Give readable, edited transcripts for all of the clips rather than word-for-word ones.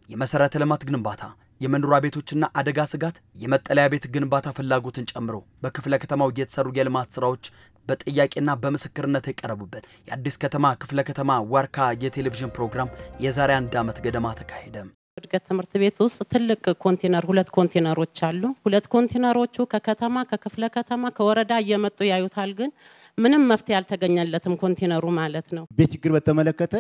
የመሰረተ ልማት ግንባታ የመኖሪያ ቤቶችና አደጋ ስጋት የመጠለያ ቤት ግንባታ ፍላጎትን ጨምሮ በክፍለ ከተማው የተሰሩ የልማት ስራዎች በጥያቄና በምስክርነት የቀረቡበት የአዲስ ከተማ ክፍለ ከተማ ዋርካ የቴሌቪዥን ፕሮግራም የዛሬ 1 ዓመት ገደማ ተካሄደ። እድገት ትምህርት ቤት ውስጥ ትልቅ ኮንቴነር 2 ኮንቴነሮች አሉ። 2 ኮንቴነሮቹ ከከተማ ከክፍለ ከተማ ከወረዳ እየመጡ ያዩታል ግን ምንም መፍትሄ ያልተገኘለትም ኮንቴነሩ ማለት ነው። ቤት ችግር በተመለከተ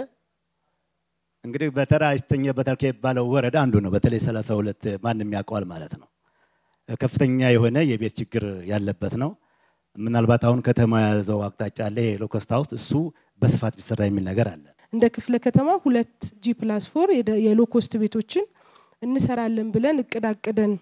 እንግዲህ በተራ ይስተኛበታል ከባለው ወረዳ አንዱ ነው። በተለይ 32 ማንንም ያቋል ማለት ነው። ከፍተኛ የሆነ የቤት ችግር ያለበት ነው። ምናልባት አሁን ከተማ ያዘው አቅጣጫ አለ የሎከስት ሃውስ እሱ በስፋት ቢሰራ የሚል ነገር አለ። እንደ ክፍለ ከተማ 2G+4 የሎኮስት ቤቶችን እንሰራለን ብለን እቅዳቅደን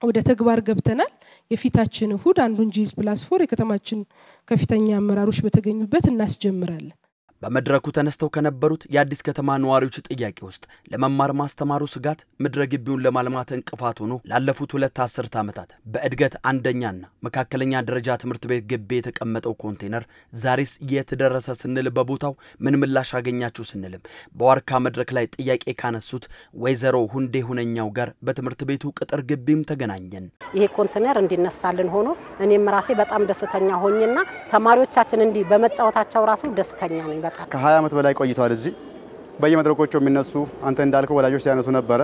ወደ ተግባር ገብተናል። የፊታችን እሁድ አንዱን G+4 የከተማችን ከፍተኛ አመራሮች በተገኙበት እናስጀምራለን። በመድረኩ ተነስተው ከነበሩት የአዲስ ከተማ ነዋሪዎች ጥያቄ ውስጥ ለመማር ማስተማሩ ስጋት ምድረግቢውን ለማልማት እንቅፋት ሆኖ ላለፉት 2 አስርት ዓመታት በእድገት አንደኛና መካከለኛ ደረጃ ትምህርት ቤት ግቢ የተቀመጠው ኮንቴነር ዛሬስ የተደረሰ ስንል በቦታው ምን ምላሽ አገኛችሁ ስንልም በዋርካ መድረክ ላይ ጥያቄ ካነሱት ወይዘሮ ሁንዴ ሁነኛው ጋር በትምህርት ቤቱ ቅጥር ግቢም ተገናኘን። ይሄ ኮንቴነር እንዲነሳልን ሆኖ እኔም ራሴ በጣም ደስተኛ ሆኝና ተማሪዎቻችን እንዲ በመጫወታቸው ራሱ ደስተኛ ነኝ። ከ20 ዓመት በላይ ቆይቷል። እዚህ በየመድረኮቹ የሚነሱ አንተ እንዳልከው ወላጆች ሲያነሱ ነበር።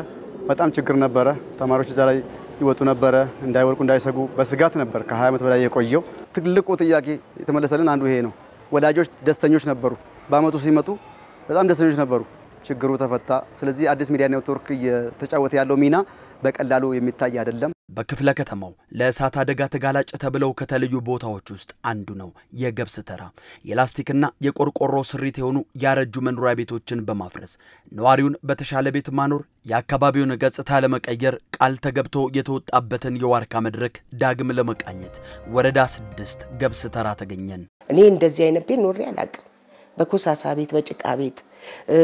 በጣም ችግር ነበር። ተማሪዎች እዛ ላይ ይወጡ ነበር እንዳይወርቁ እንዳይሰጉ በስጋት ነበር ከ20 ዓመት በላይ የቆየው። ትልቁ ጥያቄ የተመለሰልን አንዱ ይሄ ነው። ወላጆች ደስተኞች ነበሩ። በአመቱ ሲመጡ በጣም ደስተኞች ነበሩ። ችግሩ ተፈታ። ስለዚህ አዲስ ሚዲያ ኔትወርክ እየተጫወተ ያለው ሚና በቀላሉ የሚታይ አይደለም። በክፍለ ከተማው ለእሳት አደጋ ተጋላጭ ተብለው ከተለዩ ቦታዎች ውስጥ አንዱ ነው የገብስ ተራ። የላስቲክና የቆርቆሮ ስሪት የሆኑ ያረጁ መኖሪያ ቤቶችን በማፍረስ ነዋሪውን በተሻለ ቤት ማኖር የአካባቢውን ገጽታ ለመቀየር ቃል ተገብቶ የተወጣበትን የዋርካ መድረክ ዳግም ለመቃኘት ወረዳ 6 ገብስ ተራ ተገኘን። እኔ እንደዚህ አይነት ቤት ኖሬ አላውቅም። በኮሳሳ ቤት በጭቃ ቤት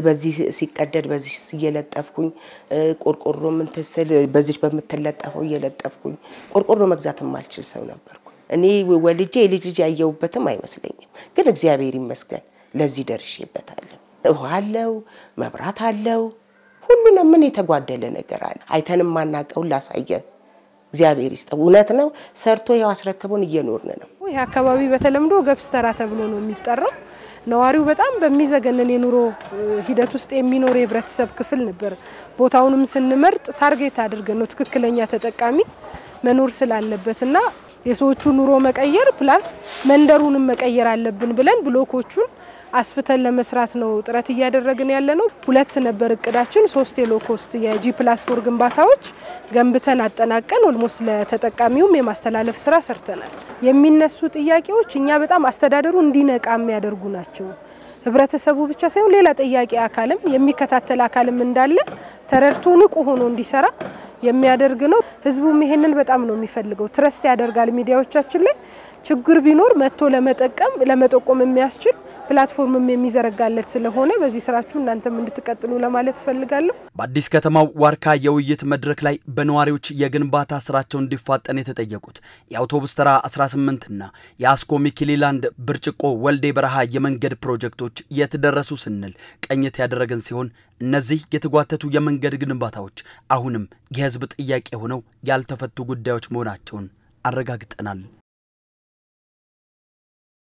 በዚህ ሲቀደድ በዚህ እየለጠፍኩኝ ቆርቆሮ ምን ተሰለ በዚህ በመተለጠፈው እየለጠፍኩኝ ቆርቆሮ መግዛት ማልችል ሰው ነበርኩ። እኔ ወልጄ ልጅ ያየውበትም አይመስለኝም ግን እግዚአብሔር ይመስገን ለዚህ ደርሼበታለሁ። ውሃ አለው መብራት አለው ሁሉንም ምን የተጓደለ ነገር አለ አይተንም ማናቀው ላሳየን እግዚአብሔር ይስጠው። እውነት ነው ሰርቶ ያው አስረክቦን እየኖርን ነው። ይሄ አካባቢ በተለምዶ ገብስ ተራ ተብሎ ነው የሚጠራው። ነዋሪው በጣም በሚዘገነን የኑሮ ሂደት ውስጥ የሚኖር የህብረተሰብ ክፍል ነበር። ቦታውንም ስንመርጥ ታርጌት አድርገን ነው ትክክለኛ ተጠቃሚ መኖር ስላለበትና የሰዎቹ ኑሮ መቀየር ፕላስ መንደሩንም መቀየር አለብን ብለን ብሎኮቹን አስፍተን ለመስራት ነው ጥረት እያደረግን ያለነው። 2 ነበር እቅዳችን 3 የሎኮስት የG+4 ግንባታዎች ገንብተን አጠናቀን ኦልሞስት ለተጠቃሚውም የማስተላለፍ ስራ ሰርተናል። የሚነሱ ጥያቄዎች እኛ በጣም አስተዳደሩ እንዲነቃ የሚያደርጉ ናቸው። ህብረተሰቡ ብቻ ሳይሆን ሌላ ጥያቄ አካልም የሚከታተል አካልም እንዳለ ተረድቶ ንቁ ሆኖ እንዲሰራ የሚያደርግ ነው። ህዝቡም ይሄንን በጣም ነው የሚፈልገው። ትረስት ያደርጋል ሚዲያዎቻችን ላይ ችግር ቢኖር መጥቶ ለመጠቆም የሚያስችል ፕላትፎርምም የሚዘረጋለት ስለሆነ በዚህ ስራችሁ እናንተም እንድትቀጥሉ ለማለት ፈልጋለሁ። በአዲስ ከተማው ዋርካ የውይይት መድረክ ላይ በነዋሪዎች የግንባታ ስራቸው እንዲፋጠን የተጠየቁት የአውቶቡስ ተራ 18 እና የአስኮ ሚኪሊላንድ ብርጭቆ ወልዴ በረሃ የመንገድ ፕሮጀክቶች የተደረሱ ስንል ቀኝት ያደረገን ሲሆን እነዚህ የተጓተቱ የመንገድ ግንባታዎች አሁንም የህዝብ ጥያቄ ሆነው ያልተፈቱ ጉዳዮች መሆናቸውን አረጋግጠናል።